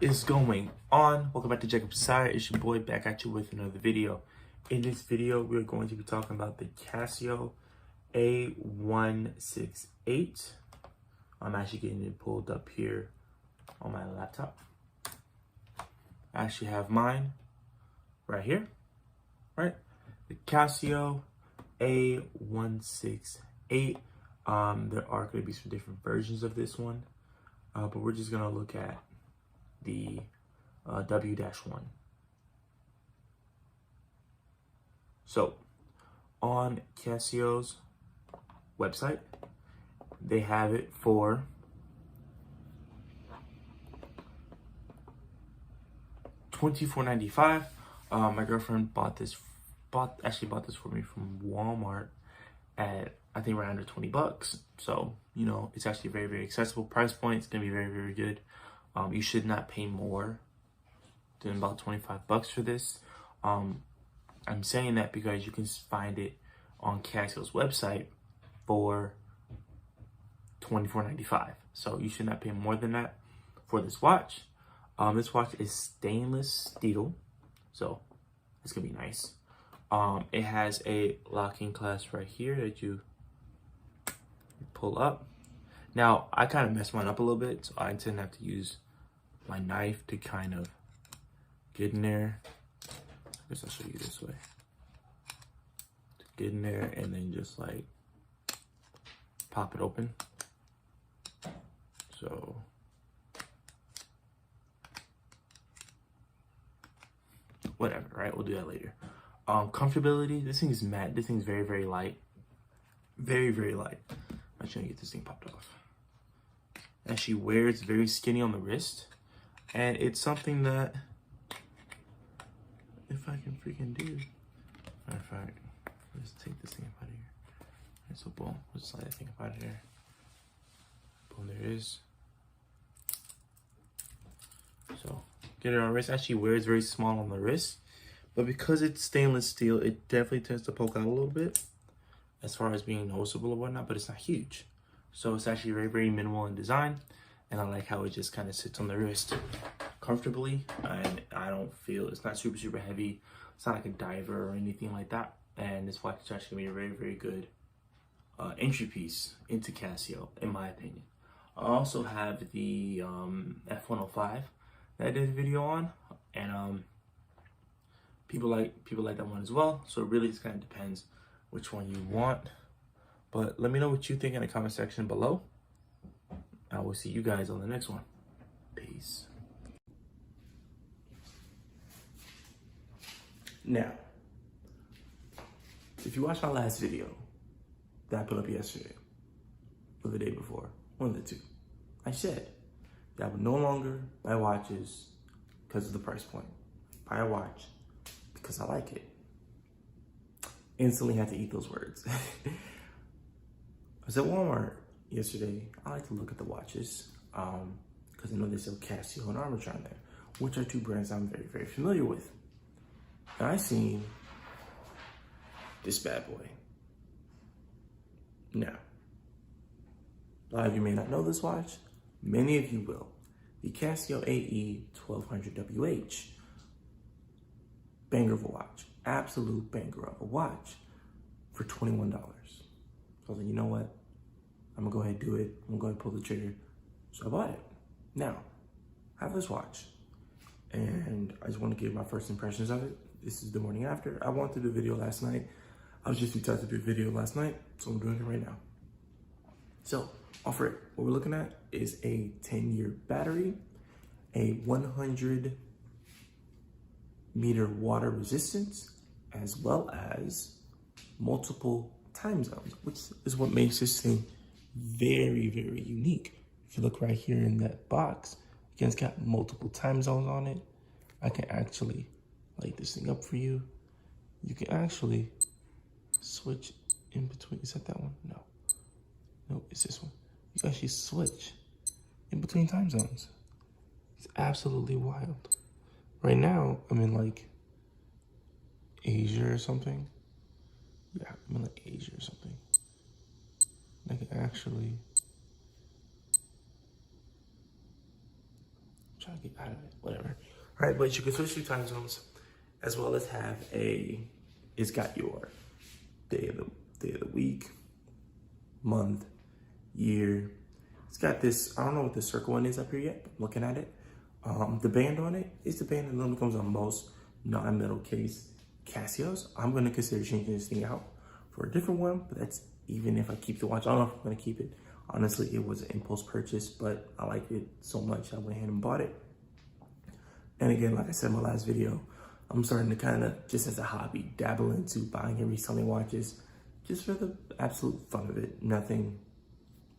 is going on? Welcome back to Jacob Sire. It's your boy back at you with another video. In this video, we're going to be talking about the Casio A168. I'm actually getting it pulled up here on my laptop. I actually have mine right here, right? The Casio A168. There are going to be some different versions of this one, but we're just going to look at the W-1. So on Casio's website, they have it for $24.95. My girlfriend bought this for me from Walmart at I think around under 20 bucks. So, you know, it's actually very, very accessible. Price point, it's gonna be very, very good. You should not pay more than about 25 bucks for this. I'm saying that because you can find it on Casio's website for $24.95. So you should not pay more than that for this watch. This watch is stainless steel, so it's gonna be nice. It has a locking clasp right here that you pull up. Now, I kind of messed mine up a little bit, so I tend to have to use my knife to kind of get in there. I guess I'll show you this way. To get in there and then just like pop it open. So whatever, right? We'll do that later. Comfortability, this thing is matte. This thing's very, very light. Very, very light. I'm trying to get this thing popped off. And she wears very skinny on the wrist. And it's something that, if I can freaking do. Matter of fact, let's take this thing out of here. Alright, so boom, let's slide that thing out of here. Boom, there it is. So, get it on wrist. Actually wears very small on the wrist. But because it's stainless steel, it definitely tends to poke out a little bit as far as being noticeable or whatnot, but it's not huge. So it's actually very, very minimal in design. And I like how it just kind of sits on the wrist comfortably. And I don't feel, it's not super, super heavy. It's not like a diver or anything like that. And this watch is actually gonna be a very, very good entry piece into Casio, in my opinion. I also have the F105 that I did a video on. And people like that one as well. So it really just kind of depends which one you want. But let me know what you think in the comment section below. I will see you guys on the next one. Peace. Now, if you watched my last video that I put up yesterday or the day before, one of the two, I said that I would no longer buy watches because of the price point. Buy a watch because I like it. Instantly had to eat those words. I was at Walmart yesterday. I like to look at the watches because I know they sell Casio and Armatron there, which are two brands I'm very, very familiar with. And I seen this bad boy. Now, a lot of you may not know this watch. Many of you will. The Casio AE1200WH. Banger of a watch. Absolute banger of a watch for $21. So I was like, you know what? I'm gonna go ahead and do it. I'm gonna go ahead and pull the trigger. So I bought it. Now, I have this watch and I just want to give my first impressions of it. This is the morning after. I wanted to do a video last night. I was just too tired to do a video last night, so I'm doing it right now. So, off rip, what we're looking at is a 10-year battery, a 100 meter water resistance, as well as multiple time zones, which is what makes this thing very, very unique. If you look right here in that box, again, it's got multiple time zones on it. I can actually light this thing up for you. You can actually switch in between. Is that one? No. No, it's this one. You can actually switch in between time zones. It's absolutely wild. Right now, I'm in like Asia or something. Yeah, I'm in like Asia or something. I can actually try trying to get out of it, whatever. All right, but you can switch through time zones, as well as have it's got your day of the week, month, year. It's got this, I don't know what the circle one is up here yet, but I'm looking at it. The band on it is the band that normally comes on most non-metal case Casios. I'm gonna consider changing this thing out for a different one, but that's even if I keep the watch. I don't know if I'm gonna keep it. Honestly, it was an impulse purchase, but I liked it so much I went ahead and bought it. And again, like I said in my last video, I'm starting to kind of, just as a hobby, dabble into buying and reselling watches just for the absolute fun of it. Nothing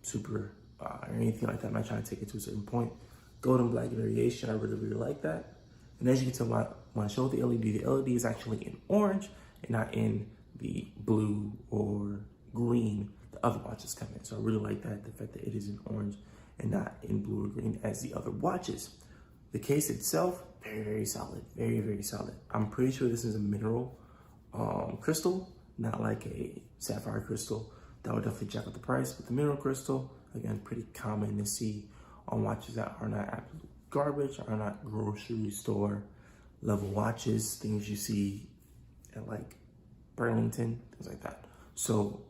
super or anything like that. I'm not trying to take it to a certain point. Golden black variation, I really, really like that. And as you can tell, when I show the LED is actually in orange and not in the blue or green the other watches come in. So I really like that, the fact that it is in orange and not in blue or green as the other watches. The case itself, very, very solid, very, very solid. I'm pretty sure this is a mineral crystal, not like a sapphire crystal. That would definitely jack up the price, but the mineral crystal, again, pretty common to see on watches that are not absolute garbage, are not grocery store level watches, things you see at like Burlington, things like that. So,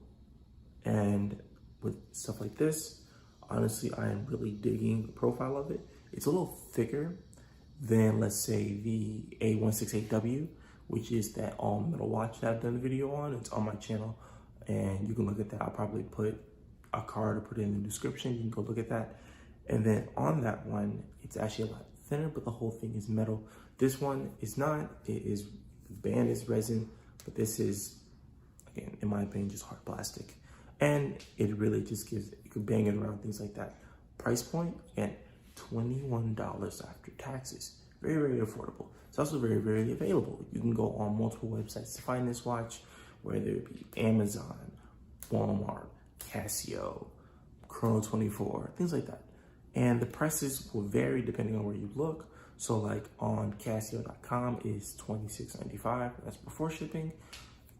and with stuff like this, honestly, I am really digging the profile of it. It's a little thicker than, let's say, the A168W, which is that all metal watch that I've done a video on. It's on my channel, and you can look at that. I'll probably put a card or put it in the description. You can go look at that. And then on that one, it's actually a lot thinner, but the whole thing is metal. This one is not. It is, the band is resin, but this is, again, in my opinion, just hard plastic. And it really just gives, you can bang it around, things like that. Price point, again, $21 after taxes. Very, very affordable. It's also very, very available. You can go on multiple websites to find this watch, whether it be Amazon, Walmart, Casio, Chrono24, things like that. And the prices will vary depending on where you look. So like on Casio.com is $26.95. That's before shipping.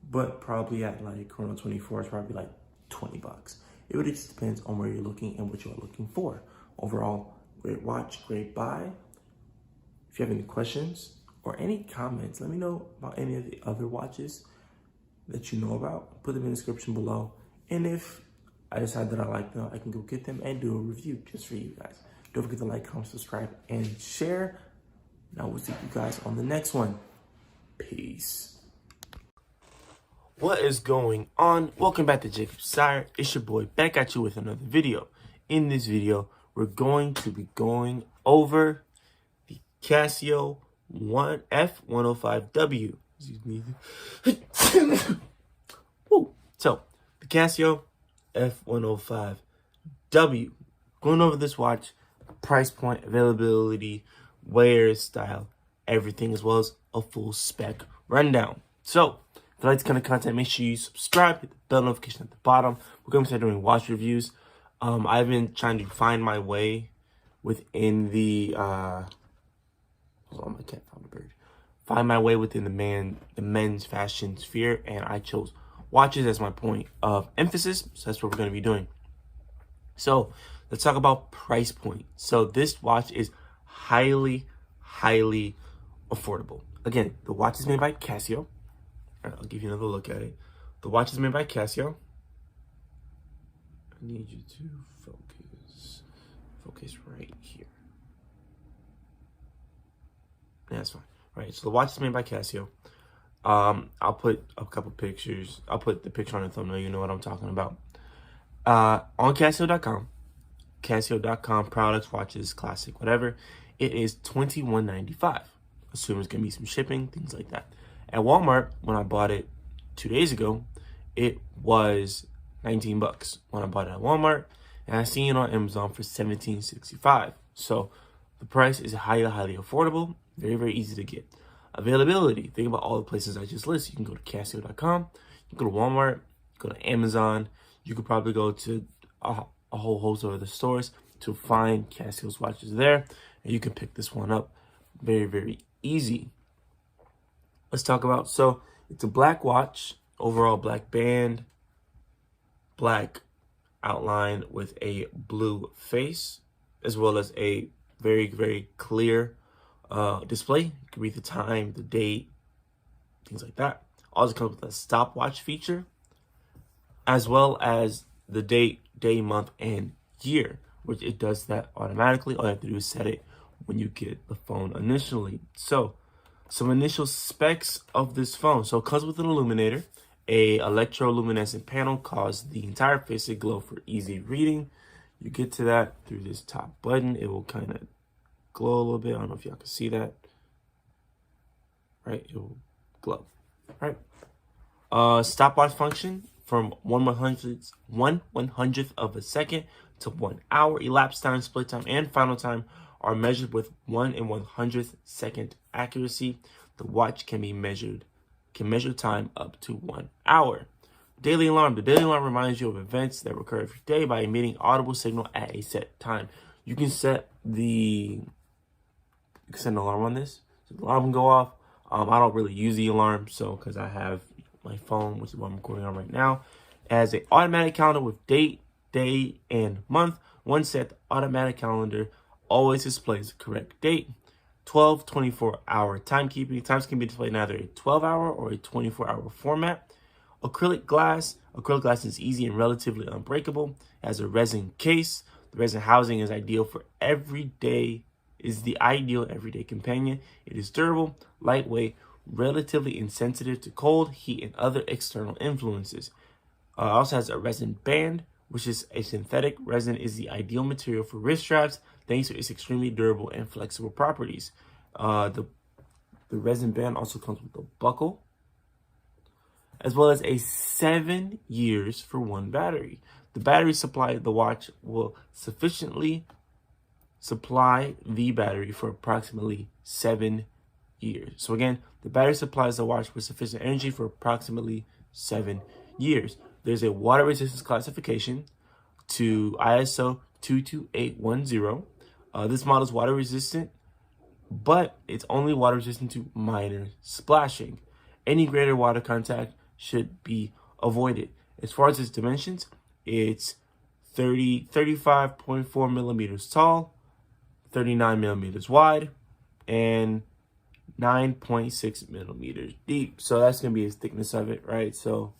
But probably at like Chrono24 is probably like 20 bucks. It really just depends on where you're looking and what you're looking for. Overall, great watch, great buy. If you have any questions or any comments, let me know about any of the other watches that you know about. Put them in the description below. And if I decide that I like them, I can go get them and do a review just for you guys. Don't forget to like, comment, subscribe, and share. Now we'll see you guys on the next one. Peace. What is going on? Welcome back to Jacob Sire. It's your boy back at you with another video. In this video, we're going to be going over the Casio F105W. Excuse me. So, the Casio F105W. Going over this watch, price point, availability, wear, style, everything, as well as a full spec rundown. So, if you like this kind of content, make sure you subscribe, hit the bell notification at the bottom. We're going to start doing watch reviews. I've been trying to find my way within the hold on, my cat found a bird. Find my way within the men's fashion sphere, and I chose watches as my point of emphasis. So that's what we're going to be doing. So let's talk about price point. So this watch is highly, highly affordable. Again, the watch is made by Casio. I'll give you another look at it. The watch is made by Casio. I need you to focus right here. Yeah, that's fine. All right, so the watch is made by Casio. I'll put a couple pictures. I'll put the picture on the thumbnail. You know what I'm talking about. On Casio.com, Casio.com products, watches, classic, whatever. It is $21.95. Assuming there's gonna be some shipping, things like that. At Walmart, when I bought it 2 days ago, it was 19 bucks when I bought it at Walmart, and I seen it on Amazon for $17.65. So the price is highly, highly affordable, very, very easy to get. Availability, think about all the places I just listed. You can go to Casio.com, you can go to Walmart, go to Amazon, you could probably go to a whole host of other stores to find Casio's watches there, and you can pick this one up very, very easy. Let's talk about, so it's a black watch, overall black band, black outline with a blue face, as well as a very, very clear display. You can read the time, the date, things like that. Also comes with a stopwatch feature, as well as the date, day, month, and year, which it does that automatically. All you have to do is set it when you get the phone initially. So some initial specs of this phone. So it comes with an illuminator. A electroluminescent panel causes the entire face to glow for easy reading. You get to that through this top button. It will kind of glow a little bit. I don't know if y'all can see that. Right, it will glow. Right. Stopwatch function from 1/100th of a second to 1 hour. Elapsed time, split time, and final time are measured with 1 1/100th second accuracy. The watch can measure time up to 1 hour. Daily alarm. The daily alarm reminds you of events that recur every day by emitting audible signal at a set time. You can set an alarm on this. So the alarm can go off. I don't really use the alarm, so because I have my phone, which is what I'm recording on right now, as an automatic calendar with date, day, and month. Once set, the automatic calendar always displays the correct date. 24-hour timekeeping. Times can be displayed in either a 12-hour or a 24-hour format. Acrylic glass. Acrylic glass is easy and relatively unbreakable. It has a resin case. The resin housing is ideal for everyday companion. It is durable, lightweight, relatively insensitive to cold, heat, and other external influences. It also has a resin band, which is a synthetic resin, is the ideal material for wrist straps thanks to its extremely durable and flexible properties. The resin band also comes with a buckle, as well as a 7 years for one battery. The battery supply of the watch will sufficiently supply the battery for approximately 7 years. So again, the battery supplies the watch with sufficient energy for approximately 7 years. There's a water resistance classification to ISO 22810. This model is water resistant, but it's only water resistant to minor splashing. Any greater water contact should be avoided. As far as its dimensions, it's 35.4 millimeters tall, 39 millimeters wide, and 9.6 millimeters deep. So that's gonna be the thickness of it, right? So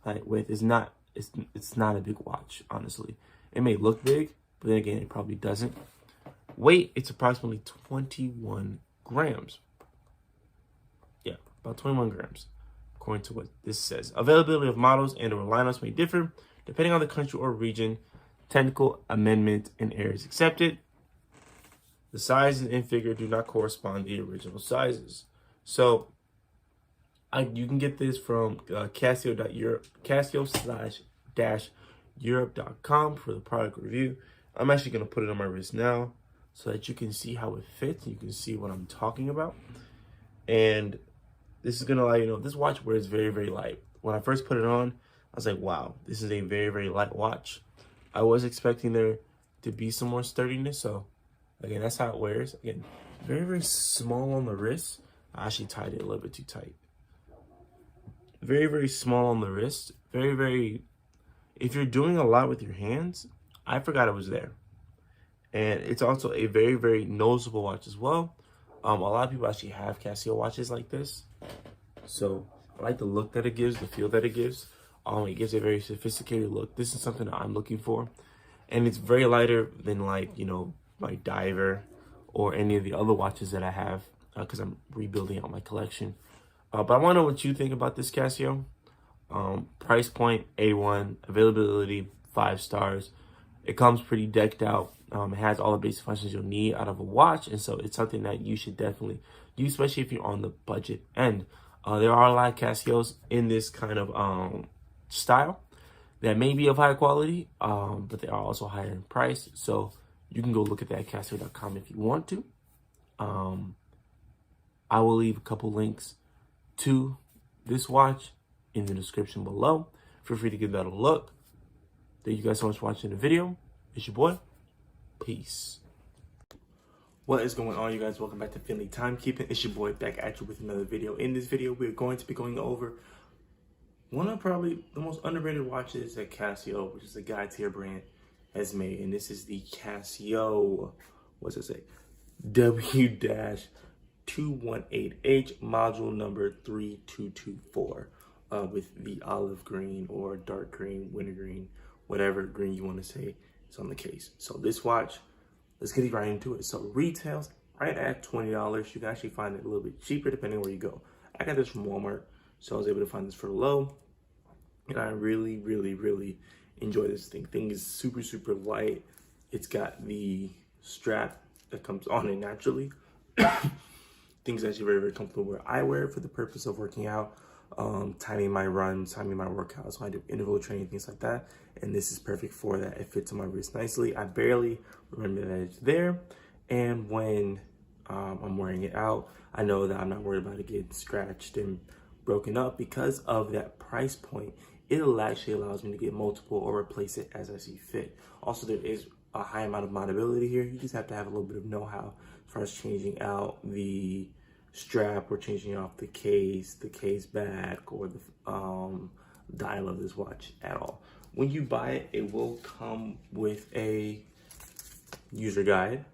height width is not, it's not a big watch, honestly. It may look big, but then again, it probably doesn't. Weight, it's approximately 21 grams. Yeah, about 21 grams, according to what this says. Availability of models and or lineups may differ depending on the country or region. Technical amendment and errors accepted. The sizes in figure do not correspond to the original sizes. So you can get this from Casio-Europe.com for the product review. I'm actually going to put it on my wrist now so that you can see how it fits. You can see what I'm talking about. And this is going to let you know this watch wears very, very light. When I first put it on, I was like, wow, this is a very, very light watch. I was expecting there to be some more sturdiness. So again, that's how it wears. Again, very, very small on the wrist. I actually tied it a little bit too tight. Very, very small on the wrist. Very, very, if you're doing a lot with your hands, I forgot it was there. And it's also a very, very noticeable watch as well. A lot of people actually have Casio watches like this. So I like the look that it gives, the feel that it gives. It gives a very sophisticated look. This is something that I'm looking for. And it's very lighter than, like, you know, my Diver or any of the other watches that I have because I'm rebuilding out my collection. But I want to know what you think about this Casio. Price point, A1. Availability, 5 stars. It comes pretty decked out. It has all the basic functions you'll need out of a watch. And so it's something that you should definitely use, especially if you're on the budget end. There are a lot of Casios in this kind of style that may be of high quality, but they are also higher in price. So you can go look at that at Casio.com if you want to. I will leave a couple links to this watch in the description below. Feel free to give that a look. Thank you guys so much for watching the video. It's your boy. Peace. What is going on, you guys? Welcome back to Finley Timekeeping. It's your boy back at you with another video. In this video, we're going to be going over one of probably the most underrated watches that Casio, which is a guide tier brand, has made. And this is the Casio what's it say? W217-H, module number 3224, with the olive green or dark green, wintergreen, whatever green you want to say is on the case. So this watch, let's get right into it. So retails right at $20. You can actually find it a little bit cheaper depending on where you go. I got this from Walmart, so I was able to find this for low. And I really, really, really enjoy this thing. Thing is super, super light. It's got the strap that comes on it naturally. Things actually very, very comfortable where I wear it for the purpose of working out, timing my runs, timing my workouts. So I do interval training, things like that. And this is perfect for that. It fits on my wrist nicely. I barely remember that it's there. And when I'm wearing it out, I know that I'm not worried about it getting scratched and broken up. Because of that price point, it actually allows me to get multiple or replace it as I see fit. Also, there is a high amount of moddability here. You just have to have a little bit of know-how as far as changing out the strap or changing off the case back, or the dial of this watch at all. When you buy it, it will come with a user guide,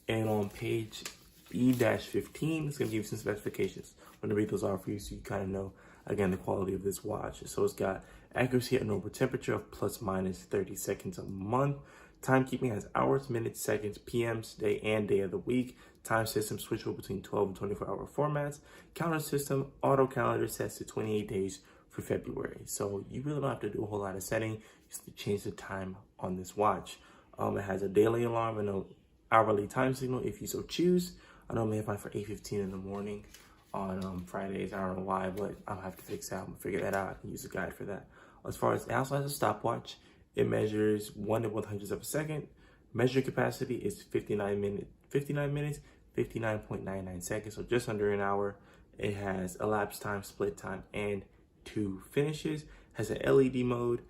and on page E-15, it's gonna give you some specifications. I'm gonna read those out for you so you kind of know, again, the quality of this watch. So it's got accuracy at normal temperature of plus minus 30 seconds a month. Timekeeping has hours, minutes, seconds, PMs, day and day of the week. Time system switchable between 12 and 24-hour formats. Calendar system, auto calendar sets to 28 days for February. So you really don't have to do a whole lot of setting just to change the time on this watch. It has a daily alarm and an hourly time signal if you so choose. I normally have mine for 8:15 in the morning on Fridays. I don't know why, but I'll have to fix that. I'm gonna figure that out. I can use a guide for that. As far as, it also has a stopwatch. It measures 1/100th of a second. Measuring capacity is 59 minutes, 59.99 seconds, so just under an hour. It has elapsed time, split time, and 2 finishes. Has an LED mode,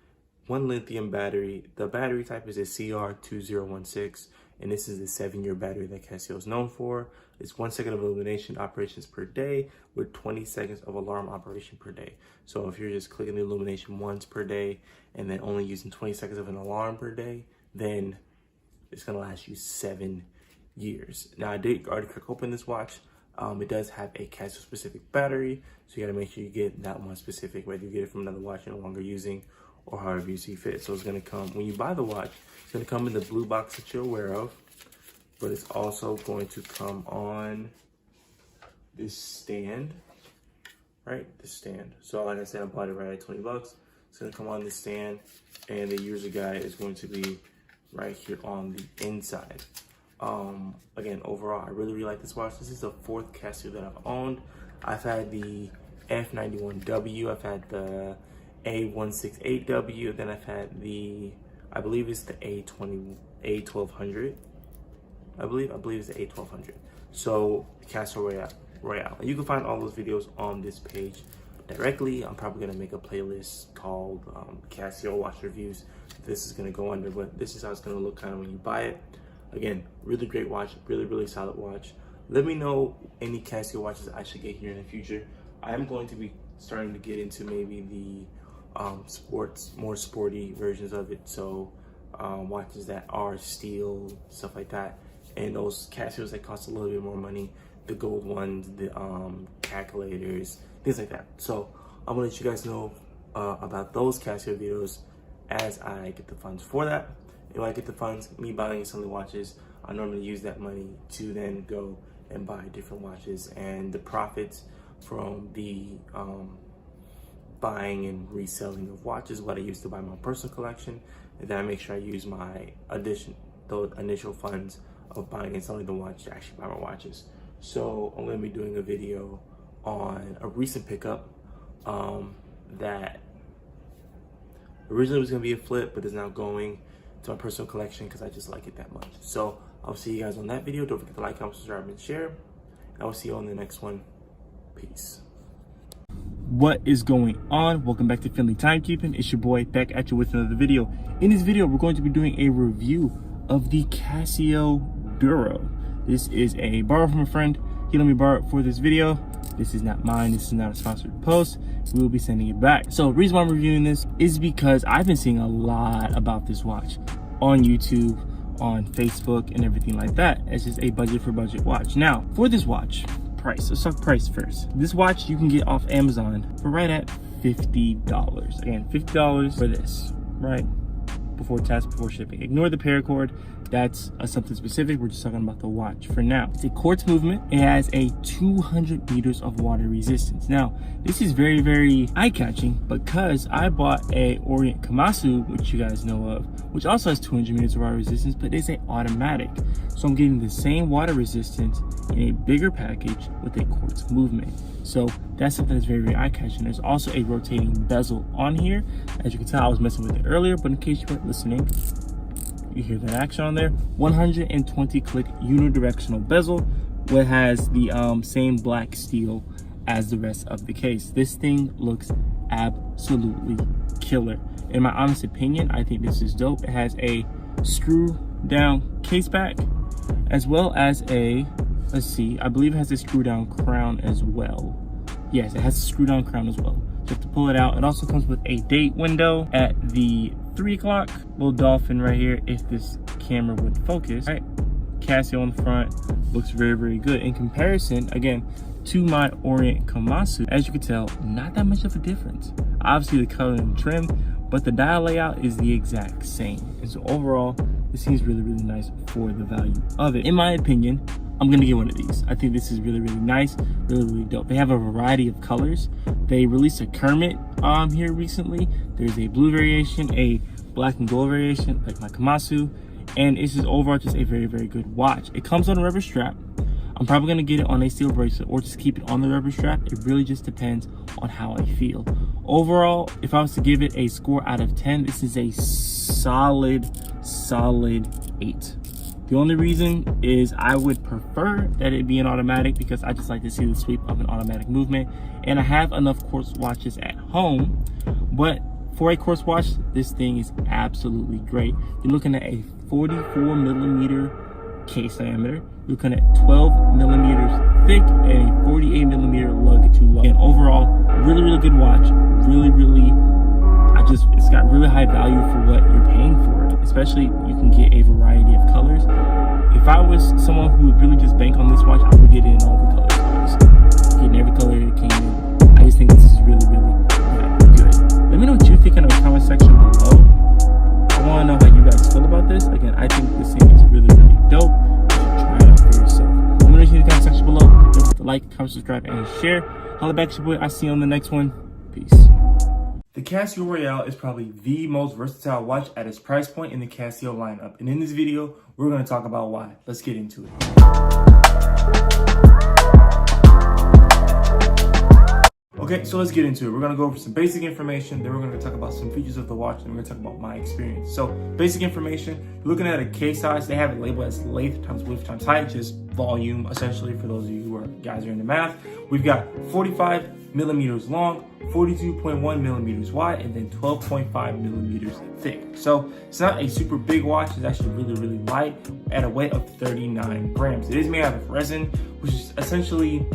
1 lithium battery. The battery type is a CR2016, and this is the 7-year battery that Casio is known for. It's 1 second of illumination operations per day with 20 seconds of alarm operation per day. So if you're just clicking the illumination once per day and then only using 20 seconds of an alarm per day, then it's gonna last you 7 years. Now, I did already crack open this watch. It does have a Casio specific battery, so you gotta make sure you get that one specific, whether you get it from another watch you're no longer using or however you see fit. So it's gonna come, when you buy the watch, it's gonna come in the blue box that you're aware of, but it's also going to come on this stand, right? This stand. So like I said, I bought it right at 20 bucks. It's gonna come on this stand, and the user guide is going to be right here on the inside. Again, overall, I really, really like this watch. This is the 4th Casio that I've owned. I've had the F105W, I've had the A168W, then I've had the, I believe it's the A1200. I believe it's the A1200. So Casio Royale. You can find all those videos on this page directly. I'm probably gonna make a playlist called Casio Watch Reviews. This is gonna go under, but this is how it's gonna look kind of when you buy it. Again, really great watch, really, really solid watch. Let me know any Casio watches I should get here in the future. I am going to be starting to get into maybe the more sporty versions of it. So watches that are steel, stuff like that. And those Casios that cost a little bit more money, the gold ones, the calculators, things like that. So I'm gonna let you guys know about those Casio videos as I get the funds for that. If I get the funds, me buying and selling watches, I normally use that money to then go and buy different watches, and the profits from the buying and reselling of watches, what I used to buy my personal collection, and then I make sure I use my those initial funds of buying and selling the watch to actually buy my watches. So I'm going to be doing a video on a recent pickup that originally was going to be a flip, but is now going to my personal collection because I just like it that much. So I'll see you guys on that video. Don't forget to like, comment, subscribe, and share. And I will see you on the next one. Peace. What is going on? Welcome back to Finley Timekeeping. It's your boy back at you with another video. In this video, we're going to be doing a review of the Casio Duro. This is a borrow from a friend. He let me borrow it for this video. This is not mine. This is not a sponsored post. We will be sending it back. So the reason why I'm reviewing this is because I've been seeing a lot about this watch on YouTube, on Facebook and everything like that. It's just a budget for budget watch. Now, for this watch, price. Let's talk price first. This watch you can get off Amazon for right at $50. Again, $50 for this, right? Before tax, before shipping. Ignore the paracord. That's something specific. We're just talking about the watch for now. It's a quartz movement. It has a 200 meters of water resistance. Now, this is very, very eye-catching because I bought a Orient Komatsu, which you guys know of, which also has 200 meters of water resistance, but it's an automatic. So I'm getting the same water resistance in a bigger package with a quartz movement. So that's something that's very, very eye-catching. There's also a rotating bezel on here. As you can tell, I was messing with it earlier, but in case you weren't listening, you hear that action on there. 120 click unidirectional bezel, which has the same black steel as the rest of the case. This thing looks absolutely killer. In my honest opinion, I think this is dope. It has a screw down case back, as well as a, let's see, I believe it has a screw down crown as well. Yes, it has a screw down crown as well. Just to pull it out. It also comes with a date window at the 3 o'clock. Little dolphin right here if this camera would focus. All right, Casio on the front looks very, very good. In comparison, again, to my Orient Komatsu, as you can tell, not that much of a difference. Obviously the color and trim, but the dial layout is the exact same. And so overall, this seems really, really nice for the value of it. In my opinion, I'm gonna get one of these. I think this is really, really nice, really, really dope. They have a variety of colors. They released a Kermit here recently. There's a blue variation, a black and gold variation, like my Komatsu, and it's just overall just a very, very good watch. It comes on a rubber strap. I'm probably gonna get it on a steel bracelet or just keep it on the rubber strap. It really just depends on how I feel. Overall, if I was to give it a score out of 10, this is a solid 8. The only reason is I would prefer that it be an automatic because I just like to see the sweep of an automatic movement. And I have enough quartz watches at home, but for a quartz watch, this thing is absolutely great. You're looking at a 44 millimeter case diameter. You're looking at 12 millimeters thick and a 48 millimeter lug to lug. And overall, really, really good watch. Really, really, it's got really high value for what you're paying for it. Especially, you can get a variety of colors. If I was someone who would really just bank on this watch, I would get it in all the colors. Getting every color it came in. I just think this is really, really good. Let me know what you think in the comment section below. I want to know how you guys feel about this. Again, I think this thing is really, really dope. You should try it out for yourself. Let me know what you think in the comment section below. Don't forget to like, comment, subscribe, and share. Holla back to your boy. I'll see you on the next one. Peace. The Casio Royale is probably the most versatile watch at its price point in the Casio lineup. And in this video, we're going to talk about why. Let's get into it. Okay, so let's get into it. We're going to go over some basic information, then we're going to talk about some features of the watch, and we're going to talk about my experience. So, basic information, looking at a case size, they have it labeled as length times width times height, just volume, essentially, for those of you who are guys are into math. We've got 45 millimeters long, 42.1 millimeters wide, and then 12.5 millimeters thick. So it's not a super big watch. It's actually really, really light at a weight of 39 grams. It is made out of resin, which is essentially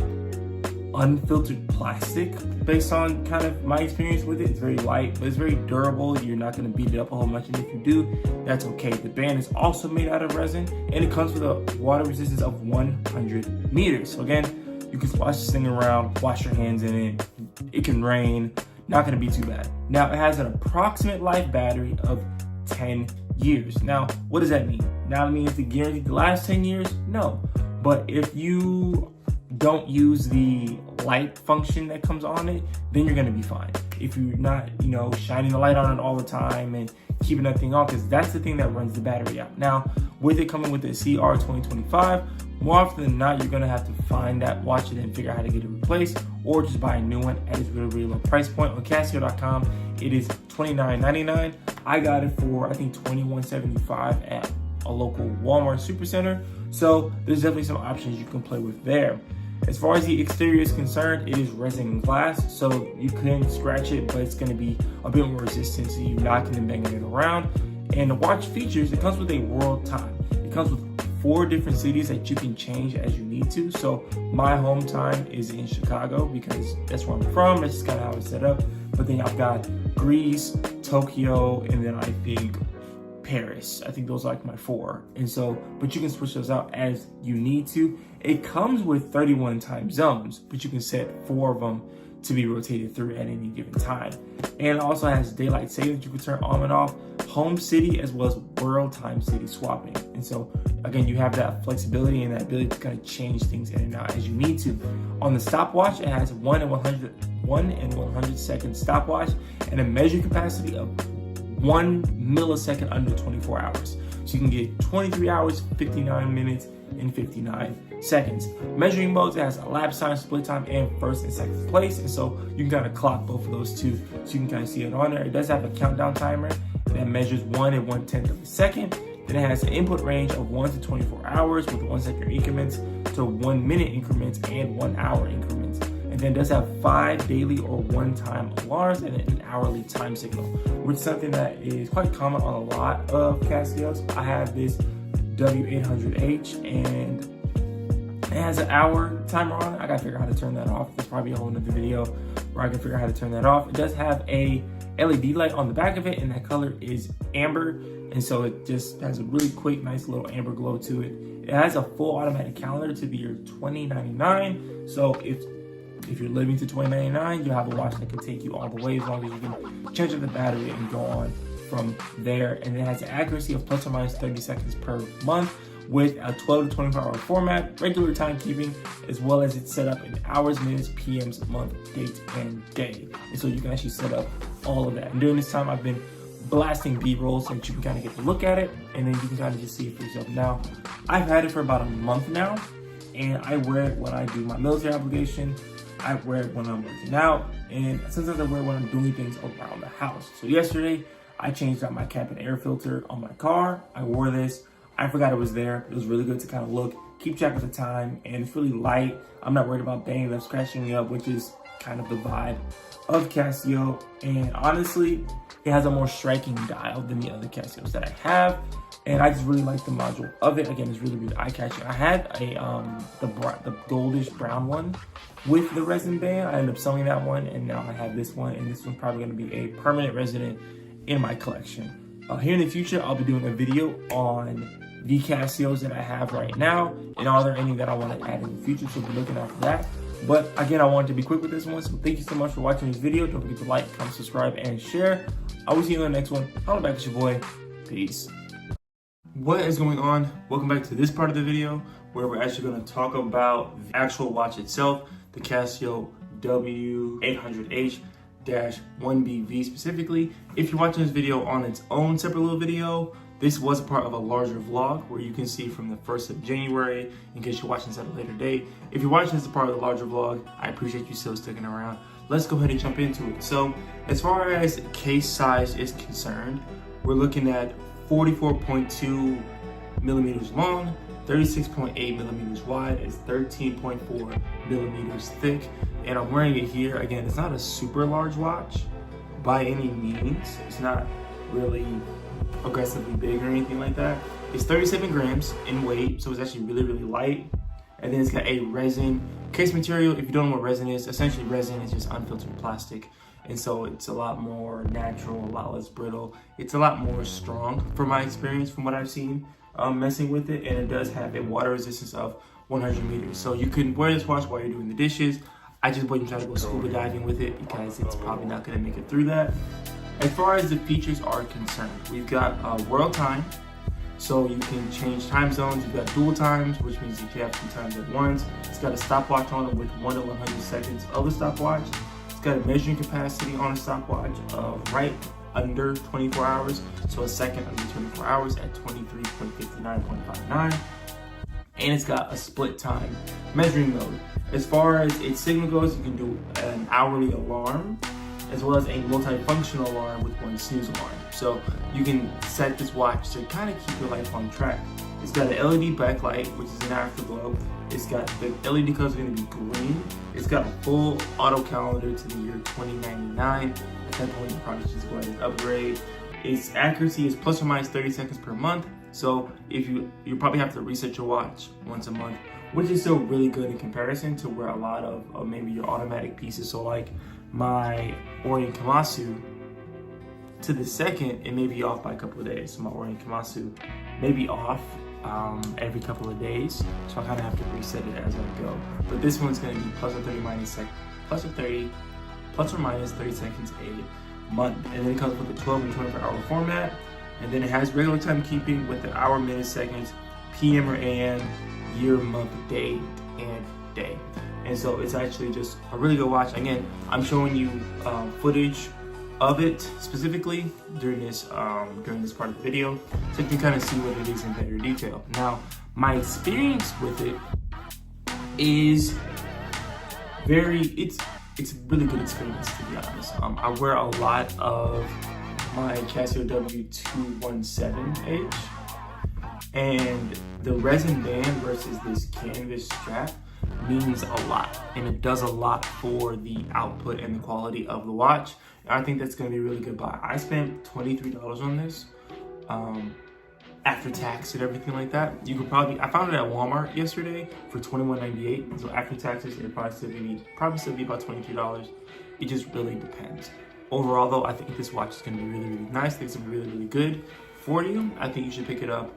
unfiltered plastic based on kind of my experience with it. It's very light, but it's very durable. You're not going to beat it up a whole bunch, and if you do, that's okay. The band is also made out of resin, and it comes with a water resistance of 100 meters. So again, you can wash this thing around, wash your hands in it. It can rain, not gonna be too bad. Now, it has an approximate life battery of 10 years. Now, what does that mean? Now, it means it's guaranteed to last 10 years? No. But if you don't use the light function that comes on it, then you're gonna be fine. If you're not, shining the light on it all the time and keeping that thing on, because that's the thing that runs the battery out. Now, with it coming with the CR 2025, more often than not, you're gonna have to find that watch and then figure out how to get it replaced, or just buy a new one at its really, really low price point. On Casio.com, it is $29.99. I got it for, I think, $21.75 at a local Walmart Supercenter. So there's definitely some options you can play with there. As far as the exterior is concerned, it is resin and glass, so you can scratch it, but it's gonna be a bit more resistant to you knocking and banging it around. And the watch features, it comes with a world time. It comes with 4 different cities that you can change as you need to. So my home time is in Chicago because that's where I'm from. That's just kind of how it's set up. But then I've got Greece, Tokyo, and then I think Paris. I think those are like my 4. And so, but you can switch those out as you need to. It comes with 31 time zones, but you can set 4 of them to be rotated through at any given time. And it also has daylight savings you can turn on and off, home city, as well as world time city swapping. And so again, you have that flexibility and that ability to kind of change things in and out as you need to. On the stopwatch, it has 1 and 100 second stopwatch and a measure capacity of 1 millisecond under 24 hours. So you can get 23 hours, 59 minutes, and 59 seconds. Measuring modes, it has a lapse time, split time, and first and second place. And so you can kind of clock both of those too. So you can kind of see it on there. It does have a countdown timer that measures 1 and 1/10 of a second. Then it has an input range of 1 to 24 hours with 1 second increments to 1 minute increments and 1 hour increments. And then it does have 5 daily or one-time alarms and an hourly time signal, which is something that is quite common on a lot of Casios. I have this W800H and it has an hour timer on it. I gotta figure out how to turn that off. There's probably a whole nother video where I can figure out how to turn that off. It does have a LED light on the back of it, and that color is amber. And so it just has a really quick, nice little amber glow to it. It has a full automatic calendar to the year 2099. So if you're living to 2099, you have a watch that can take you all the way as long as you can charge up the battery and go on from there. And it has an accuracy of plus or minus 30 seconds per month with a 12 to 24 hour format, regular timekeeping, as well as it's set up in hours, minutes, PMs, month, date, and day. And so you can actually set up all of that. And during this time, I've been blasting B-rolls so that you can kind of get to look at it, and then you can kind of just see it for yourself. Now, I've had it for about a month now, and I wear it when I do my military obligation. I wear it when I'm working out, and sometimes I wear it when I'm doing things around the house. So yesterday, I changed out my cap and air filter on my car. I wore this. I forgot it was there. It was really good to kind of look, keep track of the time, and it's really light. I'm not worried about banging up, scratching me up, which is kind of the vibe of Casio. And honestly, it has a more striking dial than the other Casios that I have. And I just really like the module of it. Again, it's really, really eye-catching. I had the goldish brown one with the resin band. I ended up selling that one, and now I have this one. And this one's probably going to be a permanent resident in my collection. Here in the future, I'll be doing a video on the Casios that I have right now, and are there any that I want to add in the future, so be looking out for that. But again, I wanted to be quick with this one, so thank you so much for watching this video. Don't forget to like, comment, subscribe, and share. I will see you in the next one. Holla back at your boy. Peace. What is going on? Welcome back to this part of the video where we're actually going to talk about the actual watch itself, the Casio W217-H-1BV specifically. If you're watching this video on its own separate little video, this was a part of a larger vlog where you can see from the 1st of January, in case you're watching this at a later date. If you're watching this as a part of the larger vlog, I appreciate you still sticking around. Let's go ahead and jump into it. So as far as case size is concerned, we're looking at 44.2 millimeters long, 36.8 millimeters wide, it's 13.4 millimeters thick. And I'm wearing it here. Again, it's not a super large watch by any means. It's not really aggressively big or anything like that. It's 37 grams in weight, so it's actually really, really light. And then it's got a resin case material. If you don't know what resin is, essentially resin is just unfiltered plastic. And so it's a lot more natural, a lot less brittle. It's a lot more strong from my experience, from what I've seen messing with it. And it does have a water resistance of 100 meters. So you can wear this watch while you're doing the dishes. I just wouldn't try to go scuba diving with it because it's probably not gonna make it through that. As far as the features are concerned, we've got world time, so you can change time zones. You've got dual times, which means if you have 2 times at once. It's got a stopwatch on it with 1 to 100 seconds of the stopwatch. It's got a measuring capacity on the stopwatch of right under 24 hours, so a second under 24 hours at 23.59.59. And it's got a split time measuring mode. As far as its signal goes, you can do an hourly alarm, as well as a multifunctional alarm with 1 snooze alarm. So you can set this watch to kind of keep your life on track. It's got an LED backlight, which is an afterglow. It's got the LED colors are going to be green. It's got a full auto calendar to the year 2099. At that point, you probably just go ahead and upgrade. Its accuracy is plus or minus 30 seconds per month. So if you probably have to reset your watch once a month, which is still really good in comparison to where a lot of maybe your automatic pieces. So like my Orient Komatsu to the second, it may be off by a couple of days. So my Orient Komatsu may be off every couple of days. So I kind of have to reset it as I go. But this one's going to be plus or 30 minus plus or minus 30 seconds a month. And then it comes with a 12 and 24 hour format. And then it has regular timekeeping with the hour, minutes, seconds, PM or AM, year, month, date, and day. And so it's actually just a really good watch. Again, I'm showing you footage of it specifically during this part of the video, so you can kind of see what it is in better detail. Now, my experience with it is it's a really good experience, to be honest. I wear a lot of my Casio W217-H, and the resin band versus this canvas strap means a lot, and it does a lot for the output and the quality of the watch. And I think that's going to be a really good buy. I spent $23 on this after tax and everything like that. You could I found it at Walmart yesterday for $21.98. So after taxes, it probably still be about $23. It just really depends. Overall, though, I think this watch is going to be really, really nice. I think it's going to be really, really good for you. I think you should pick it up.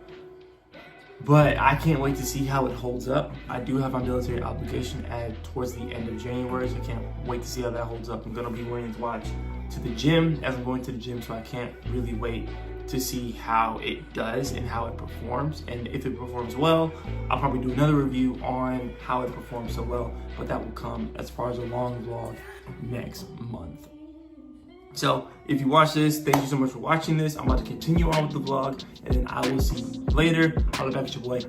But I can't wait to see how it holds up. I do have my military obligation towards the end of January, so I can't wait to see how that holds up. I'm going to be wearing this watch to the gym as I'm going to the gym, so I can't really wait to see how it does and how it performs. And if it performs well, I'll probably do another review on how it performs so well, but that will come as far as a long vlog next month. So if you watch this, thank you so much for watching this. I'm about to continue on with the vlog, and then I will see you later. Holla back at your boy.